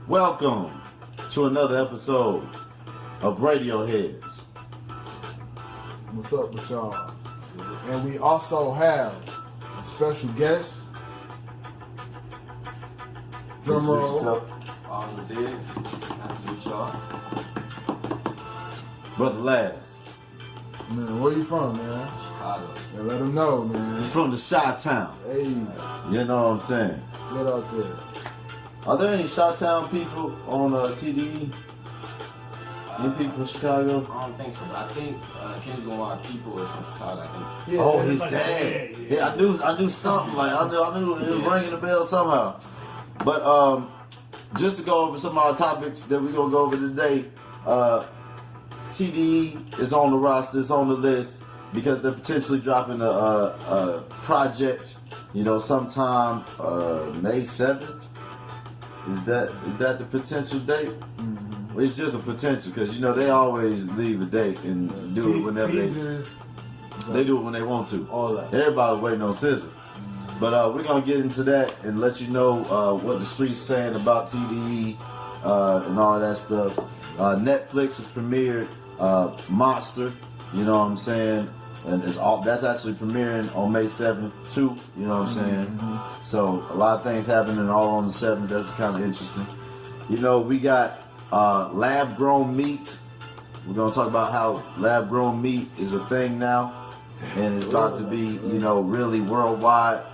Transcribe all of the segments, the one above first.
Welcome to another episode of Radioheads. What's up with y'all? And we also have a special guest. Drum roll. All the Ziggs. Nice to meet y'all. Brother Laz. Man, where you from, man? Chicago. Yeah, let them know, man. From the Chi-Town. Hey, You know what I'm saying? get out there. Are there any Chi-Town people on TDE? Any people from Chicago? I don't think so, but I think Ken's going to people is from Chicago, I think. Yeah, Oh, it's his like dad. that, Yeah, I knew something. Like I knew it was ringing a bell somehow. But just to go over some of our topics that we're gonna go over today, TDE is on the roster, it's on the list because they're potentially dropping a project. You know, sometime May 7th. Is that the potential date? Mm-hmm. It's just a potential because you know they always leave a date and do it whenever they do it when they want to. All that. Everybody's waiting on SZA. But we're gonna get into that and let you know what the streets saying about TDE and all that stuff. Netflix has premiered Monster. You know what I'm saying? And that's actually premiering on May 7th too. You know what I'm saying? Mm-hmm. So a lot of things happening all on the 7th. That's kind of interesting. You know, we got lab grown meat. We're gonna talk about how lab grown meat is a thing now, and it's about to be, you know, really worldwide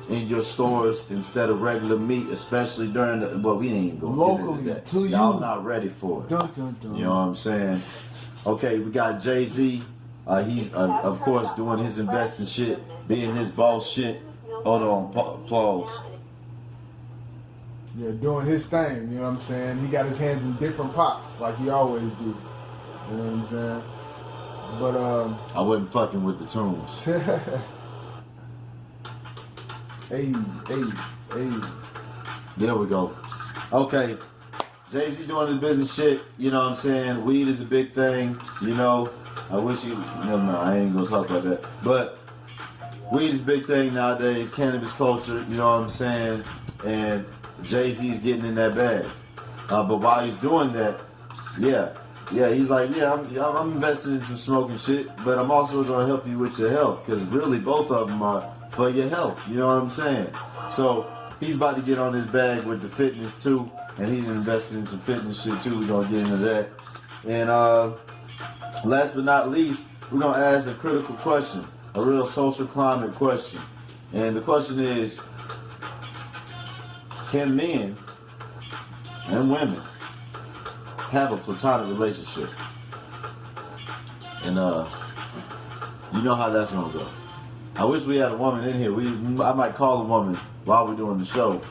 in your stores instead of regular meat, especially during the. Well, we ain't even gonna Locally, get into that. to Y'all you. not ready for it. Dun, dun, dun. You know what I'm saying? Okay, we got Jay-Z. He's of course doing his investing shit, being his boss shit. Hold on, applause. Yeah, doing his thing, you know what I'm saying? He got his hands in different pots, like he always do. You know what I'm saying? But I wasn't fucking with the tunes. hey. There we go. Okay. Jay-Z doing his business shit, you know what I'm saying? Weed is a big thing, you know. I wish you, no, I ain't gonna talk about that. But weed is a big thing nowadays, cannabis culture, you know what I'm saying? And Jay-Z's getting in that bag. But while he's doing that, yeah, he's like, I'm investing in some smoking shit, but I'm also gonna help you with your health, because really both of them are for your health, you know what I'm saying? So he's about to get on his bag with the fitness too, and he's invested in some fitness shit too. We're gonna get into that. And last but not least, we're gonna ask a critical question, a real social climate question. And the question is, can men and women have a platonic relationship? And you know how that's gonna go. I wish we had a woman in here. I might call a woman while we're doing the show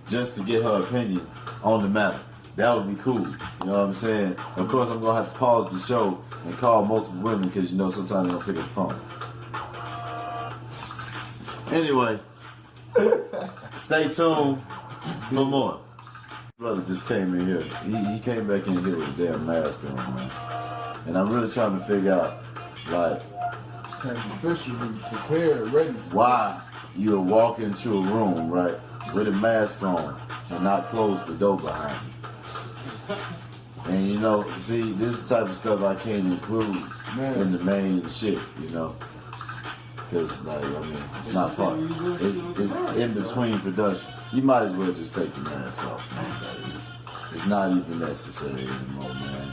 just to get her opinion on the matter. That would be cool. You know what I'm saying? Of course, I'm gonna have to pause the show and call multiple women because you know sometimes they don't pick up the phone. Anyway, stay tuned for more. Brother just came in here. He came back in here with a damn mask on, man. And I'm really trying to figure out, like, Officially prepared, ready. why you walk into a room, right, with a mask on and not close the door behind you. And you know, see, this is the type of stuff I can't include in the main shit, you know. Because, like, I mean, it's not fun. It's in between production. You might as well just take the mask off, man. It's not even necessary anymore, man.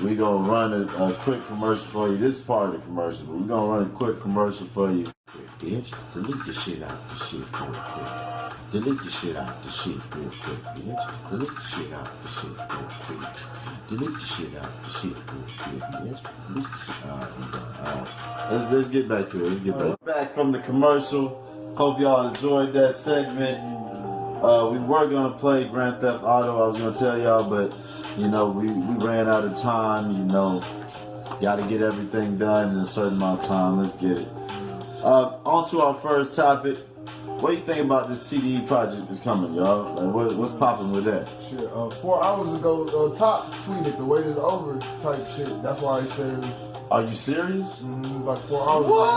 We're going to run a quick commercial for you. This is part of the commercial, but we're going to run a quick commercial for you. Bitch, delete the shit out the shit real quick. Delete the shit out the shit real quick, bitch. Delete the shit out the shit real quick. Delete the shit out the shit real quick, bitch. Delete the shit. Alright. Let's get back to it. Let's get back from the commercial. Hope y'all enjoyed that segment. We were gonna play Grand Theft Auto. I was gonna tell y'all, but you know we ran out of time. You know, got to get everything done in a certain amount of time. Let's get it. On to our first topic. What do you think about this TDE project that's coming, y'all? Like, what's popping with that? Shit, 4 hours ago, Top tweeted the wait is over type shit. That's why it says. Are you serious? Like 4 hours. What?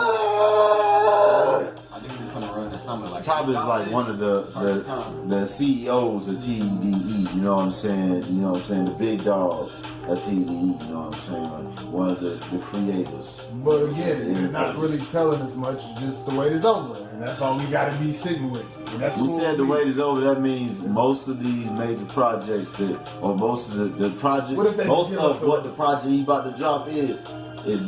I think it's gonna run the something like Top is like one of the CEOs of TDE. You know what I'm saying? You know what I'm saying? The big dog of TDE. You know what I'm saying? Like one of the creators. But again, they're not really telling us much. Just the wait is over, and that's all we got to be sitting with. And that's You cool said the with me. wait is over. That means most of these major projects or most of the project, What if they most give of us a- what the project he about to drop is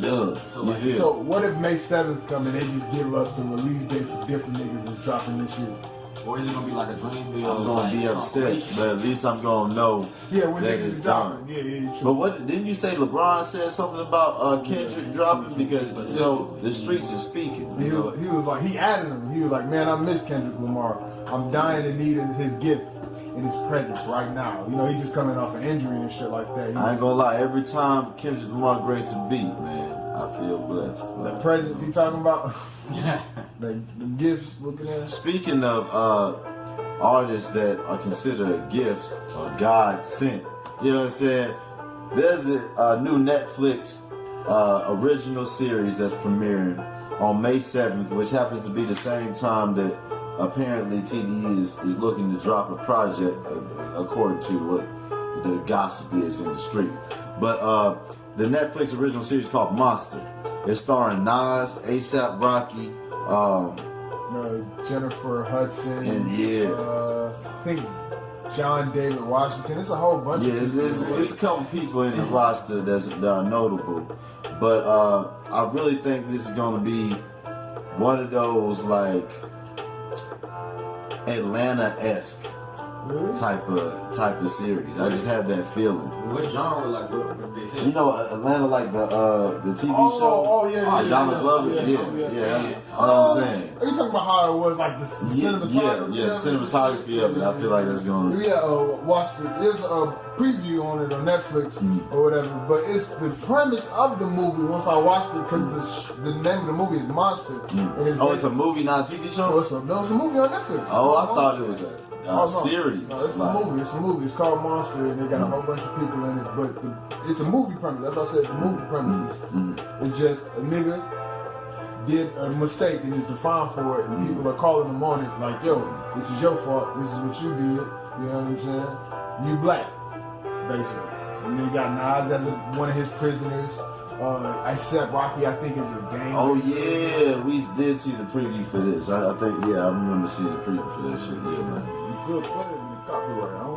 done. So what if May 7th come and they just give us the release dates of different niggas that's dropping this shit? Or is it gonna be like a dream deal? I'm gonna be upset, but at least I'm gonna know Yeah, when that niggas it's is done. dropping. Yeah, true. But what didn't you say? LeBron said something about Kendrick dropping because you know the streets are speaking. He was like, he added him. He was like, man, I miss Kendrick Lamar. I'm dying to need his gift in his presence right now. You know, he just coming off an injury and shit like that. I ain't gonna lie. Every time Kendrick Lamar graces a beat, man, I feel blessed. The presence he talking about, Yeah. the gifts looking at. Speaking of artists that are considered gifts or God sent, you know what I'm saying? There's a new Netflix original series that's premiering on May 7th, which happens to be the same time that apparently TDE is looking to drop a project, according to what the gossip is in the street. But the Netflix original series called Monster. It's starring Nas, A$AP Rocky, Jennifer Hudson, and I think John David Washington. It's a whole bunch of people. it's a couple people in the roster that are notable. But I really think this is gonna be one of those like Atlanta-esque Really? type of series. I just have that feeling. What genre? Like what they say? You know, Atlanta, like the TV show. Oh yeah, yeah. Donald Glover. Yeah. That's what I'm saying. Are you talking about how it was like the cinematography? Yeah, the cinematography of it. I feel like that's gonna. Yeah, watched it. There's a preview on it on Netflix or whatever. But it's the premise of the movie. Once I watched it, because the name of the movie is Monster. And It's a movie, not a TV show. No, it's a movie on Netflix. Oh, I thought it was a no. series. No, it's a movie. It's a movie. It's called Monster, and they got a whole bunch of people in it. But it's a movie premise. That's what I said. The movie premise is just a nigga did a mistake and is defined for it, and people are calling him on it like, "Yo, this is your fault. This is what you did." You know what I'm saying? You black, basically. And then you got Nas as one of his prisoners. A$AP Rocky, I think, is a gang. Oh yeah, we did see the preview for this. I think I remember seeing the preview for this shit. Yeah, man. You could play it in the copyright. I don't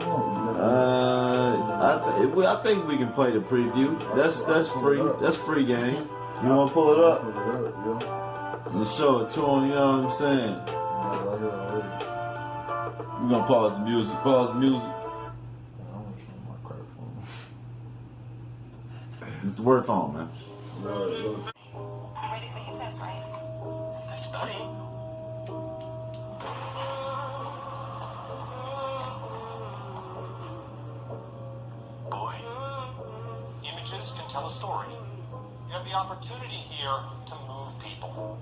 know. I think we can play the preview. That's free. That's free game. You want to pull it up and show it to them? You know what I'm saying? We're gonna pause the music. Pause the music. It's the word phone, man. Ready for your test, right? Studying. Boy, images can tell a story. You have the opportunity here to move people.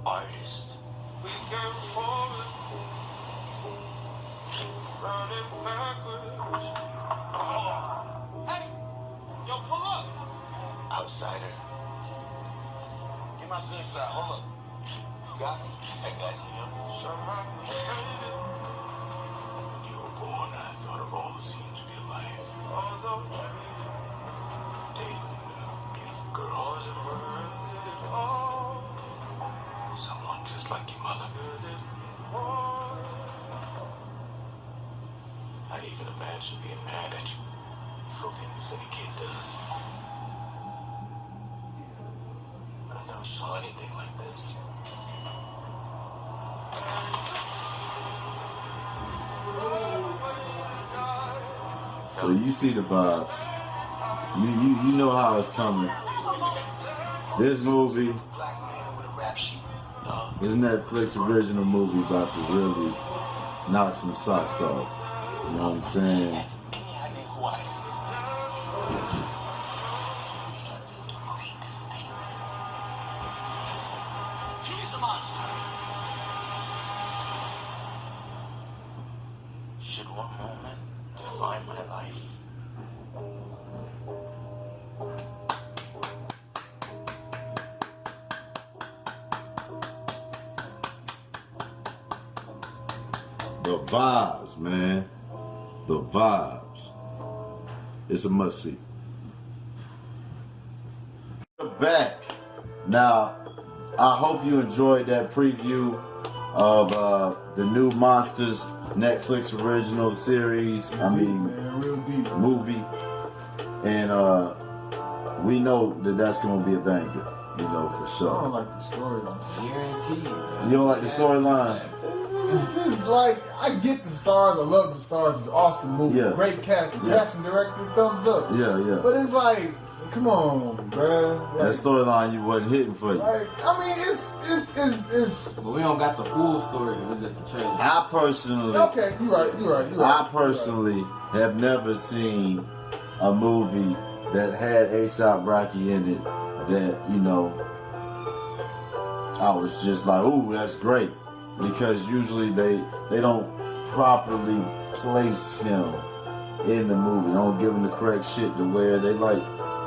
Artist. We came forward, running backwards. Hey, yo, pull up. Outsider. Get my good side. Hold up. You got me? I got you, yo. Somehow we made it. When you were born, I thought of all the scenes of your life. Although dating beautiful girls, it worth it all. Someone just like your mother. I even imagine being mad at you for things any kid does. I never saw anything like this. So you see the vibes. You know how it's coming. This movie, Black man with a rap sheet. this Netflix original movie about to really knock some socks off. You know what I'm saying? Has any idea who I am? You can still do great things. He's a monster. Should one moment define my life? The vibes, man. The vibes. It's a must see. We're back. Now, I hope you enjoyed that preview of the new Monsters Netflix original series. Man, real deep. Movie. And we know that that's going to be a banger. You know, for I sure. don't like the storyline. Guaranteed. Man. You don't like the storyline? It's just like, I get the stars, I love the stars, it's an awesome movie. Yeah. Great cast, the Yeah. casting director, thumbs up. Yeah. But it's like, come on, bruh. That storyline you wasn't hitting for you. Like, I mean, it's But we don't got the full story because it's just the trailer. I personally, okay. You're right. I personally have never seen a movie that had A$AP Rocky in it that, you know, I was just like, ooh, that's great. Because usually they don't properly place him in the movie. They don't give him the correct shit to wear. They like,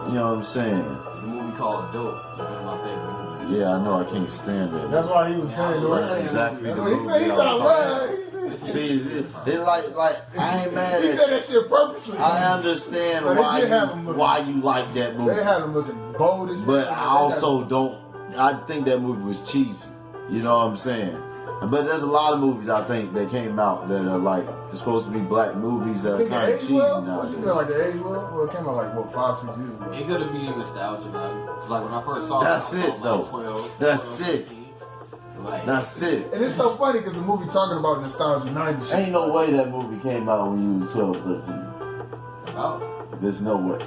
you know what I'm saying? There's a movie called Dope. It's one of my favorite movies. Yeah, I know, I can't stand that. That's why he was saying the That's right. exactly the That's what he movie said. He I said, was I love it. See, they like I ain't mad He at said you. that shit purposely. I understand But they why did have him you, looking- why you like that movie. They had him looking bold as But hell. I also don't. I think that movie was cheesy. You know what I'm saying? But there's a lot of movies I think that came out that are like it's supposed to be black movies that are Think kind it of aged cheesy well? now. What you feel like it aged well? Well, it came out like what 5-6 years ago. It could be nostalgic, like, like when I first saw That's it, I was it, like though. 12, That's 12, it. 15. So, like, That's it. And it's so funny because the movie talking about nostalgia 90s shit. Ain't no way that movie came out when you was 12, 13. about There's no way.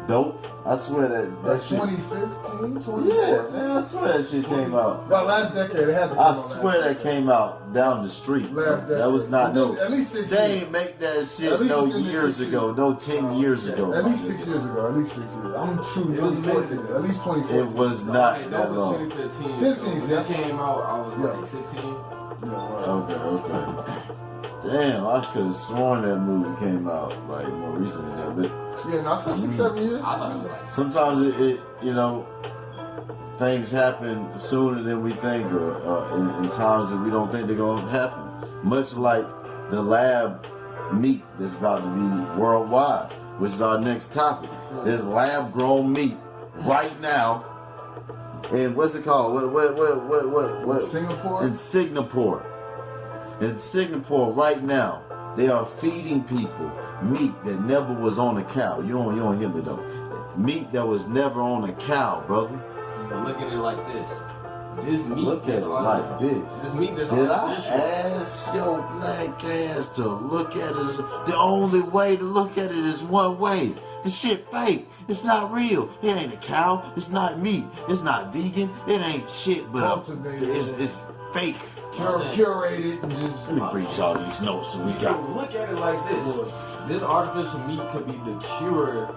Dope. I swear that Like shit. 2015, 2014. Yeah, man. I swear that shit came out. Well, last decade, it had to come I out swear last that came out down the street. Last decade. That was not no. At least 6 They years. ain't make that At shit least no within the years 6 ago, years. no 10 years ago. At my least nigga. 6 years ago. At least 6 years. I'm shooting It was really 14. At least 2014. It was Okay, not Dope that was long. 2015. 15, so when yeah. this came out, I was Yeah. like 16. Yeah, right. Okay. Damn, I could have sworn that movie came out like more recently than that. But Yeah, no, I said 6-7 years. I thought it was like sometimes it you know, things happen sooner than we think, or in times that we don't think they're gonna happen. Much like the lab meat that's about to be worldwide, which is our next topic. There's lab grown meat right now. And what's it called? What? Singapore. In Singapore. In Singapore right now, they are feeding people meat that never was on a cow. You don't hear me though. Meat that was never on a cow, brother. But look at it like this. This meat Look at is it like this. This meat is Did I artificial. ask your black ass to look at it? The only way to look at it is one way. The shit fake. It's not real. It ain't a cow. It's not meat. It's not vegan. It ain't shit. But Cultivated. it's fake. Curated and just. Let me preach all these notes so we got. Look at it like this. This artificial meat could be the cure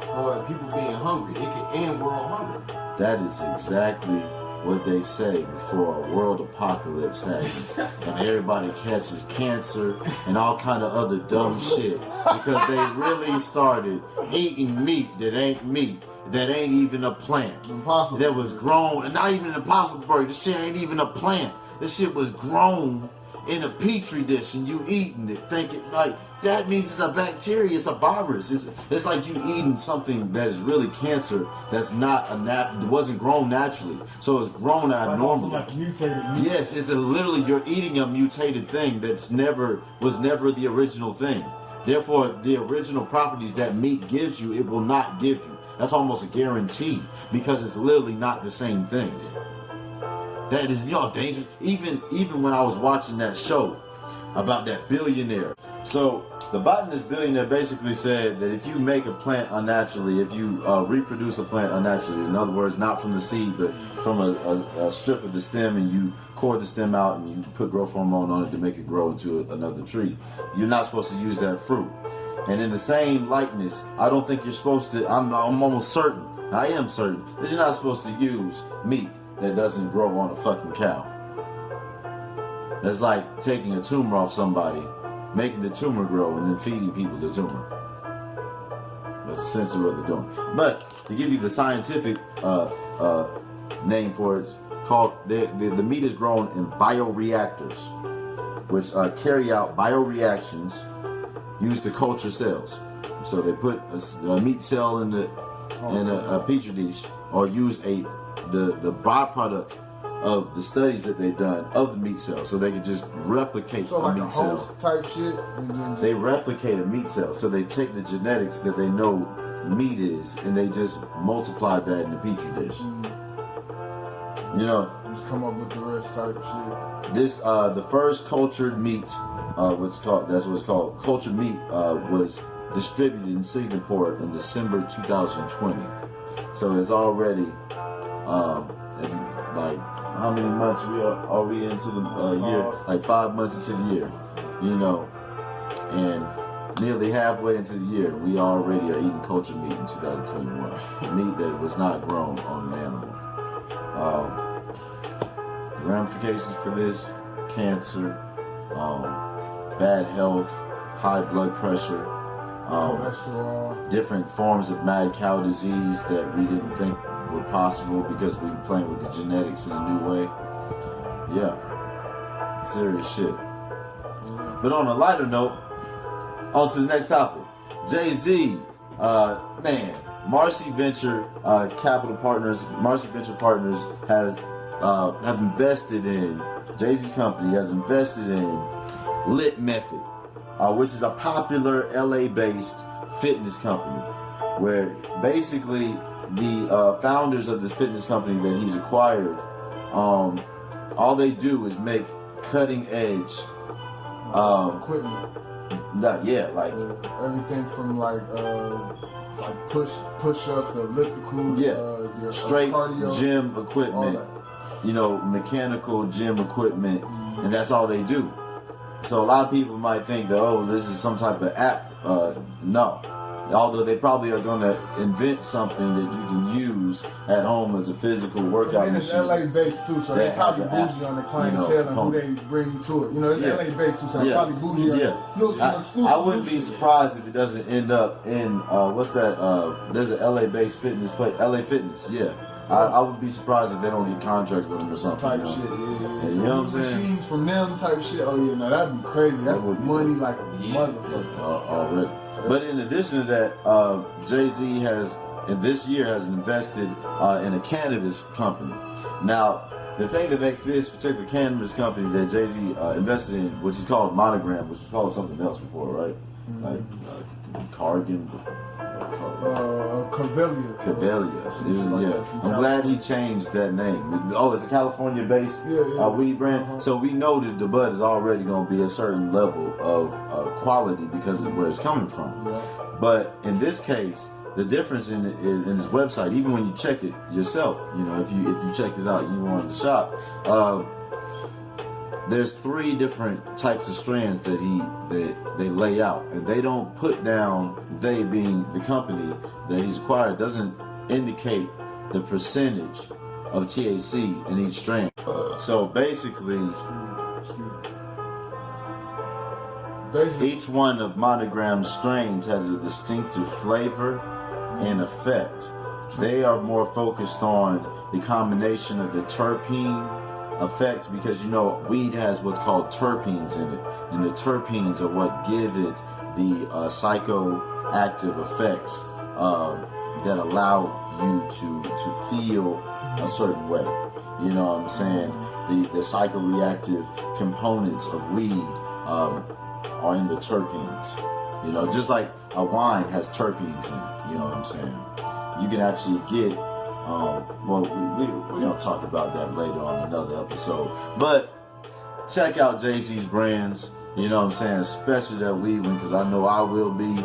for people being hungry. It could end world hunger. That is exactly what they say before a world apocalypse happens and everybody catches cancer and all kind of other dumb shit because they really started eating meat that ain't meat, that ain't even a plant, Impossible. that was grown, and not even an Impossible Burger. This shit ain't even a plant. This shit was grown in a petri dish and you eating it thinking like that means it's a bacteria, it's a virus. It's like you eating something that is really cancer that's not it wasn't grown naturally. So it's grown abnormally. Like mutated meat. Yes, it's literally you're eating a mutated thing that's was never the original thing. Therefore, the original properties that meat gives you, it will not give you. That's almost a guarantee because it's literally not the same thing. That is, dangerous. Even when I was watching that show about that billionaire. So the botanist billionaire basically said that if you make a plant unnaturally, if you reproduce a plant unnaturally, in other words, not from the seed, but from a strip of the stem, and you core the stem out and you put growth hormone on it to make it grow into another tree, you're not supposed to use that fruit. And in the same likeness, I don't think you're supposed to, I'm almost certain, I am certain, that you're not supposed to use meat that doesn't grow on a fucking cow. That's like taking a tumor off somebody, making the tumor grow, and then feeding people the tumor. That's essentially what they're doing. But to give you the scientific name for it, it's called the meat is grown in bioreactors. which carry out bioreactions used to culture cells. So they put a meat cell in a petri dish, or use the byproduct of the studies that they've done of the meat cell, so they could just replicate So a like meat a cell. host type shit, and then just, They replicate a meat cell, so they take the genetics that they know meat is, and they just multiply that in the petri dish. You know, just come up with the rest type shit. this the first cultured meat, that's what it's called. Cultured meat was distributed in Singapore in December 2020. So it's already like how many months are we into the year? Like 5 months into the year, you know, and nearly halfway into the year, we already are eating cultured meat in 2021. Meat that was not grown on an animal. The ramifications for this: cancer, bad health, high blood pressure, Cholesterol. different forms of mad cow disease that we didn't think were possible because we were playing with the genetics in a new way. Yeah, serious shit. But on a lighter note, on to the next topic. Jay-Z, man, Marcy Venture Capital Partners, Marcy Venture Partners have invested in, Jay-Z's company has invested in Lit Method, which is a popular LA-based fitness company, where basically the founders of this fitness company that he's acquired, all they do is make cutting edge Equipment. like Everything from like push-ups, ellipticals, your straight cardio, gym all equipment, that. you know, mechanical gym equipment, and that's all they do. So a lot of people might think that, oh, this is some type of app. No. Although they probably are going to invent something that you can use at home as a physical workout And it's machine. LA based too, so they That probably has an bougie app, on the clientele and who they bring to it. You know, it's Yeah. LA based too, so they probably bougie on some exclusive I wouldn't be shit. surprised if it doesn't end up in what's that? There's an LA-based fitness place, LA Fitness. Yeah, I would be surprised if they don't get contracts with them or something. Type you know? shit, yeah. You know what I'm saying? Machines from them type shit. Oh yeah, no, that'd be crazy. That's That would be money like a motherfucker. Already. But in addition to that, Jay-Z has, in this year, has invested in a cannabis company. Now, the thing that makes this particular cannabis company that Jay-Z invested in, which is called Monogram, which was called something else before, right? Like Cargan. Cavelia. Yeah. I'm glad he changed that name. Oh, it's a California-based weed brand. So we know that the bud is already going to be a certain level of quality because of where it's coming from. Yeah. But in this case, the difference in his website, even when you check it yourself, you know, if you checked it out, you wanted to shop. There's 3 different types of strands that they lay out, and they don't put down, they being the company that he's acquired, doesn't indicate the percentage of THC in each strand. So basically, each one of Monogram's strains has a distinctive flavor and effect. They are more focused on the combination of the terpene effect, because you know weed has what's called terpenes in it, and the terpenes are what give it the psychoactive effects that allow you to feel a certain way. You know what I'm saying? The psychoreactive components of weed are in the terpenes. You know, just like a wine has terpenes in it. You know what I'm saying? You can actually get well, we're going to talk about that later on another episode. But check out Jay-Z's brands, you know what I'm saying, especially that weed one, because I know I will be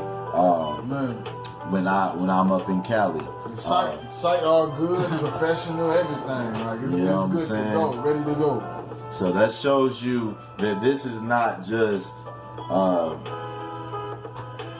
when I'm up in Cali. Site all good, professional, everything. Like it's, You know what I'm it's good saying? to go, ready to go. So that shows you that this is not just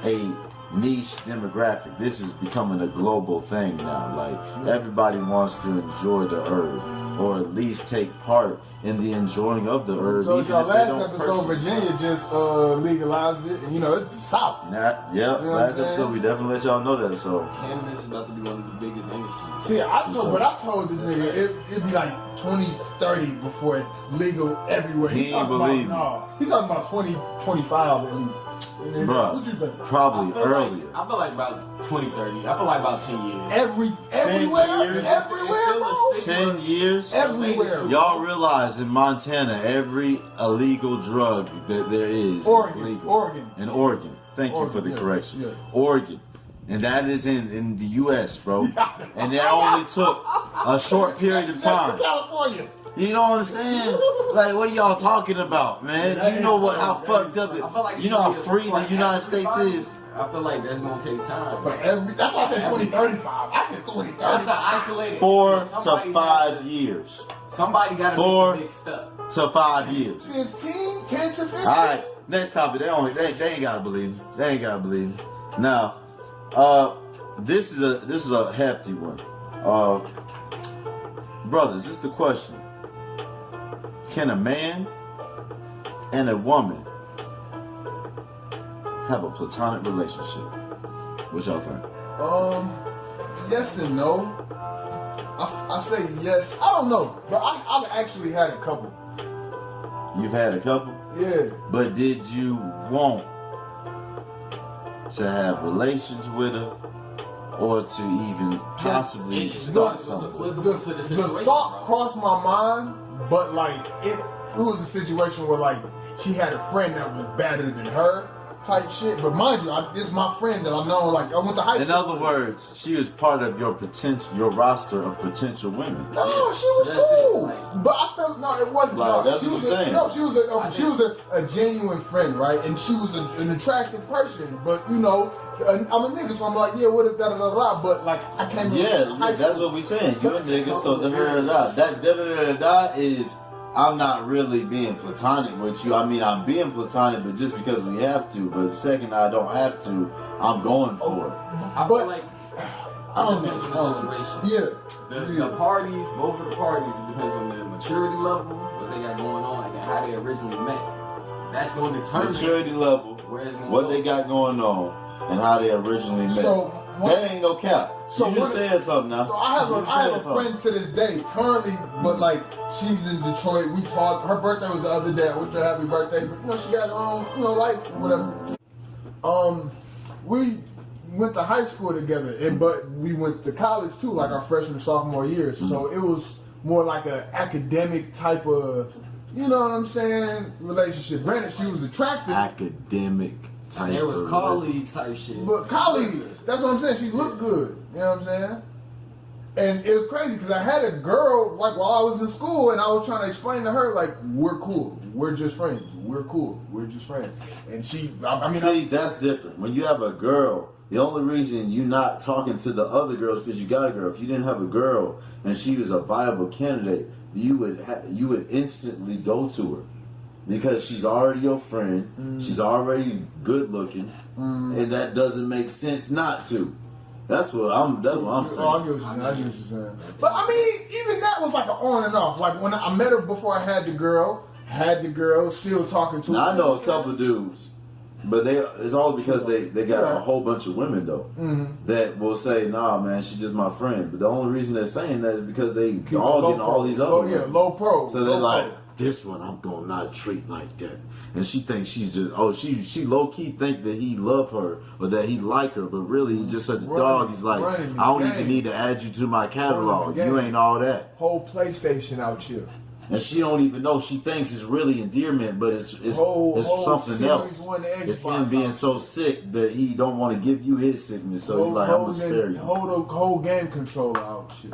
a niche demographic. This is becoming a global thing now. Like everybody wants to enjoy the herb. or at least take part in the enjoying of the I herb. told even y'all if they last don't episode, personally- Virginia just legalized it, and you know it's the South. Yeah, You know what I'm last saying? episode we definitely let y'all know that. So Cannabis is about to be one of the biggest industries. See, but I told this nigga it'd be like 2030 before it's legal everywhere. He ain't talking believe me. about he's talking about 2025 at least. Bruh, What you think? probably earlier. I feel like about 2030. I feel like about 10 years. Everywhere, years. everywhere, bro. 10 years. Everywhere. Y'all realize in Montana, every illegal drug that there is Oregon, legal. Oregon. In Oregon. Thank you for Oregon, the yeah, correction. yeah. Oregon. And that is in the U.S., bro. And that only took a short period of time. California. You know what I'm saying? Like, what are y'all talking about, man? You know what? How fucked up it. I feel like You know how free the United States is. I feel like that's gonna take time. That's why I said 2035. I said 2030. That's an isolated. 4 to Somebody 5 years. Somebody got to 4 make the big step. to 5 years. 15, 10 to 15. All right, next topic. They ain't gotta believe me. They ain't gotta believe me. Now, this is a hefty one. Brothers, this is the question: can a man and a woman have a platonic relationship? What y'all think? Yes and no. I say yes. I don't know, but I've actually had a couple. You've had a couple, Yeah. but did you want to have relations with her, or to even possibly start something? The thought crossed my mind, but like it was a situation where like she had a friend that was better than her type shit. But mind you, this is my friend that I know. Like I went to high school. In other words, she was part of your roster of potential women. No, she was That's it, cool. like- But I felt no, it wasn't. Like, no, that's she what was I'm saying. No, she was a genuine friend, right? And she was an attractive person. But you know, I'm a nigga, so I'm like, yeah, what if da da da da? But like, I can't. Yeah, that's what we saying. You a nigga, so da da da da. That da da da da is. I'm not really being platonic with you. I mean, I'm being platonic, but just because we have to. But the second I don't have to, I'm going for it. I But- feel like I don't it depends know. on the situation. Yeah. The parties, both of the parties, it depends on their maturity level, what they got going on, and then how they originally met. That's going to determine Maturity level, where it's going to what go. they got going on, and how they originally met. So, that ain't no cap. So You just what- said something now. So I have You a just said something. friend to this day, currently, but like she's in Detroit. We talked. Her birthday was the other day. I wished her happy birthday, but you know she got her own, life, whatever. We went to high school together, but we went to college too, like our freshman and sophomore years. So it was more like an academic type of, you know what I'm saying, relationship. Granted, she was attractive. Academic type. There was of colleagues type shit. But colleagues, that's what I'm saying. She looked good. You know what I'm saying? And it was crazy because I had a girl, like, while I was in school, and I was trying to explain to her, like, we're cool. We're just friends. We're cool. We're just friends. And she, I mean, See, that's different. When you have a girl, the only reason you're not talking to the other girls because you got a girl. If you didn't have a girl and she was a viable candidate, you would instantly go to her because she's already your friend. She's already good looking, and that doesn't make sense not to. That's what I'm saying. Oh, I get what you're saying. But I mean, even that was like an on and off. Like when I met her before I had the girl, still talking to her. Now, I know a couple of dudes, but it's all because they got a whole bunch of women though that will say, "Nah, man, she's just my friend." But the only reason they're saying that is because they all getting all these other women. low pro. So they're like, this one I'm gonna not treat like that. And she thinks she's just she low key think that he love her or that he like her, but really he's just such a dog. He's like, I don't even need to add you to my catalog. You ain't all that. Whole PlayStation out here. And she don't even know. She thinks it's really endearment, but it's Whole something Series else. 1 Xbox It's him being so sick that he don't want to give you his sickness. So he's like, I'm gonna spare you. Whole game controller out shit.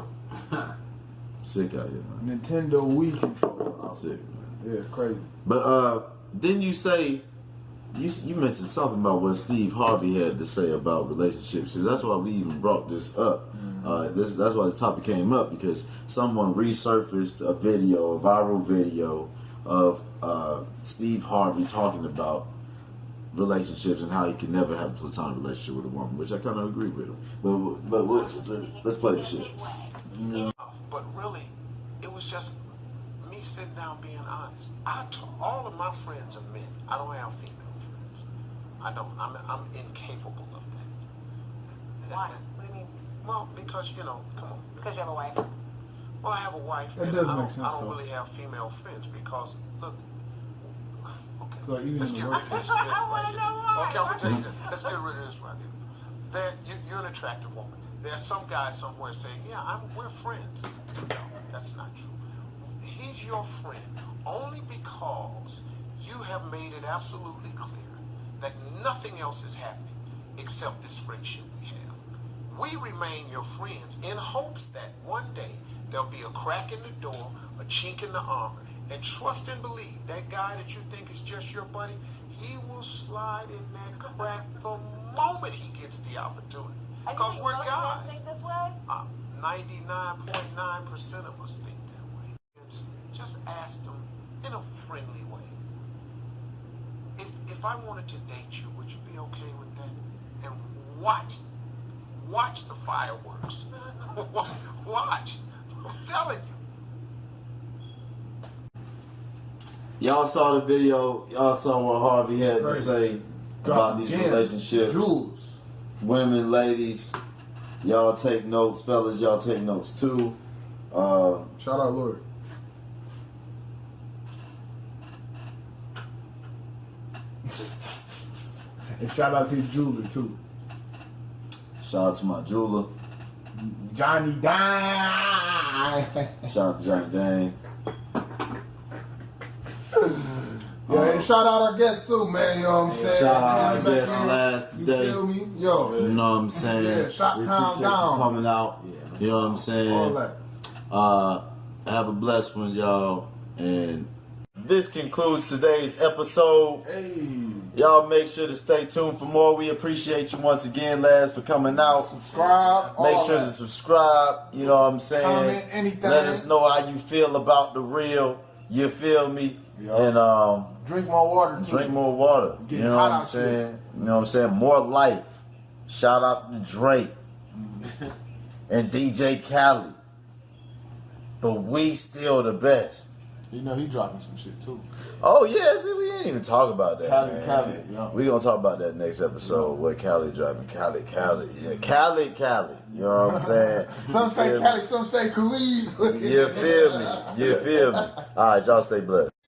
Sick out here, man. Nintendo Wii controller out. Sick, man. Yeah, crazy. But then you say you mentioned something about what Steve Harvey had to say about relationships. 'Cause that's why we even brought this up. That's why this topic came up, because someone resurfaced a viral video of Steve Harvey talking about relationships and how he can never have a platonic relationship with a woman, which I kind of agree with him. But let's play the shit. But really, it was just me sitting down being honest. All of my friends are men. I don't have female friends. I don't. I'm incapable of that. Why? What do you mean? Well, because come on. Because you have a wife. Well, I have a wife. That and does I make don't, sense, I don't though. really have female friends because look. Okay. Like, even Let's in the get rid of this. I wanna know why. Okay, I'm gonna tell you this. Let's get rid of this right there. You're an attractive woman. There's some guy somewhere saying, "Yeah, we're friends." No, that's not true. He's your friend only because you have made it absolutely clear that nothing else is happening except this friendship we have. We remain your friends in hopes that one day there'll be a crack in the door, a chink in the armor, and trust and believe that guy that you think is just your buddy, he will slide in that crack the moment he gets the opportunity. Because we're guys. Think this way? 99.9% of us think that way. Just ask them in a friendly way. If I wanted to date you, would you be okay with that? And watch the fireworks. Watch. I'm telling you. Y'all saw the video. Y'all saw what Harvey had to say about these relationships. Jewels. Women, ladies, y'all take notes. Fellas, y'all take notes too. Shout out Lord. And shout out to his jeweler too. Shout out to my jeweler. Johnny Dine. Shout out to Johnny Dang. Yeah, and shout out our guests too, man. You know what I'm saying? Shout out our Back guests there. last You day. feel me? Yo. You know what I'm saying? Yeah, shot We time appreciate down. you coming out. You know what I'm saying? All that. Have a blessed one, y'all. And this concludes today's episode. Hey. Y'all make sure to stay tuned for more. We appreciate you once again, lads, for coming out. Subscribe. Make all sure that. to subscribe. You know what I'm saying? Comment anything. Let us know how you feel about the real. You feel me? Yup. And Drink more water too. drink more water. Get You know hot what I'm out saying? You know what I'm saying? More life. Shout out to Drake and DJ Khaled. But we still the best. You know he dropping some shit too. Oh yeah, see, we ain't even talk about that. Khaled, man. yeah. We gonna talk about that next episode. What Khaled driving? Khaled. Yeah, Khaled. You know what I'm saying? Some You say feel me? Cali, some say Khalid. You feel me? All right, y'all stay blessed.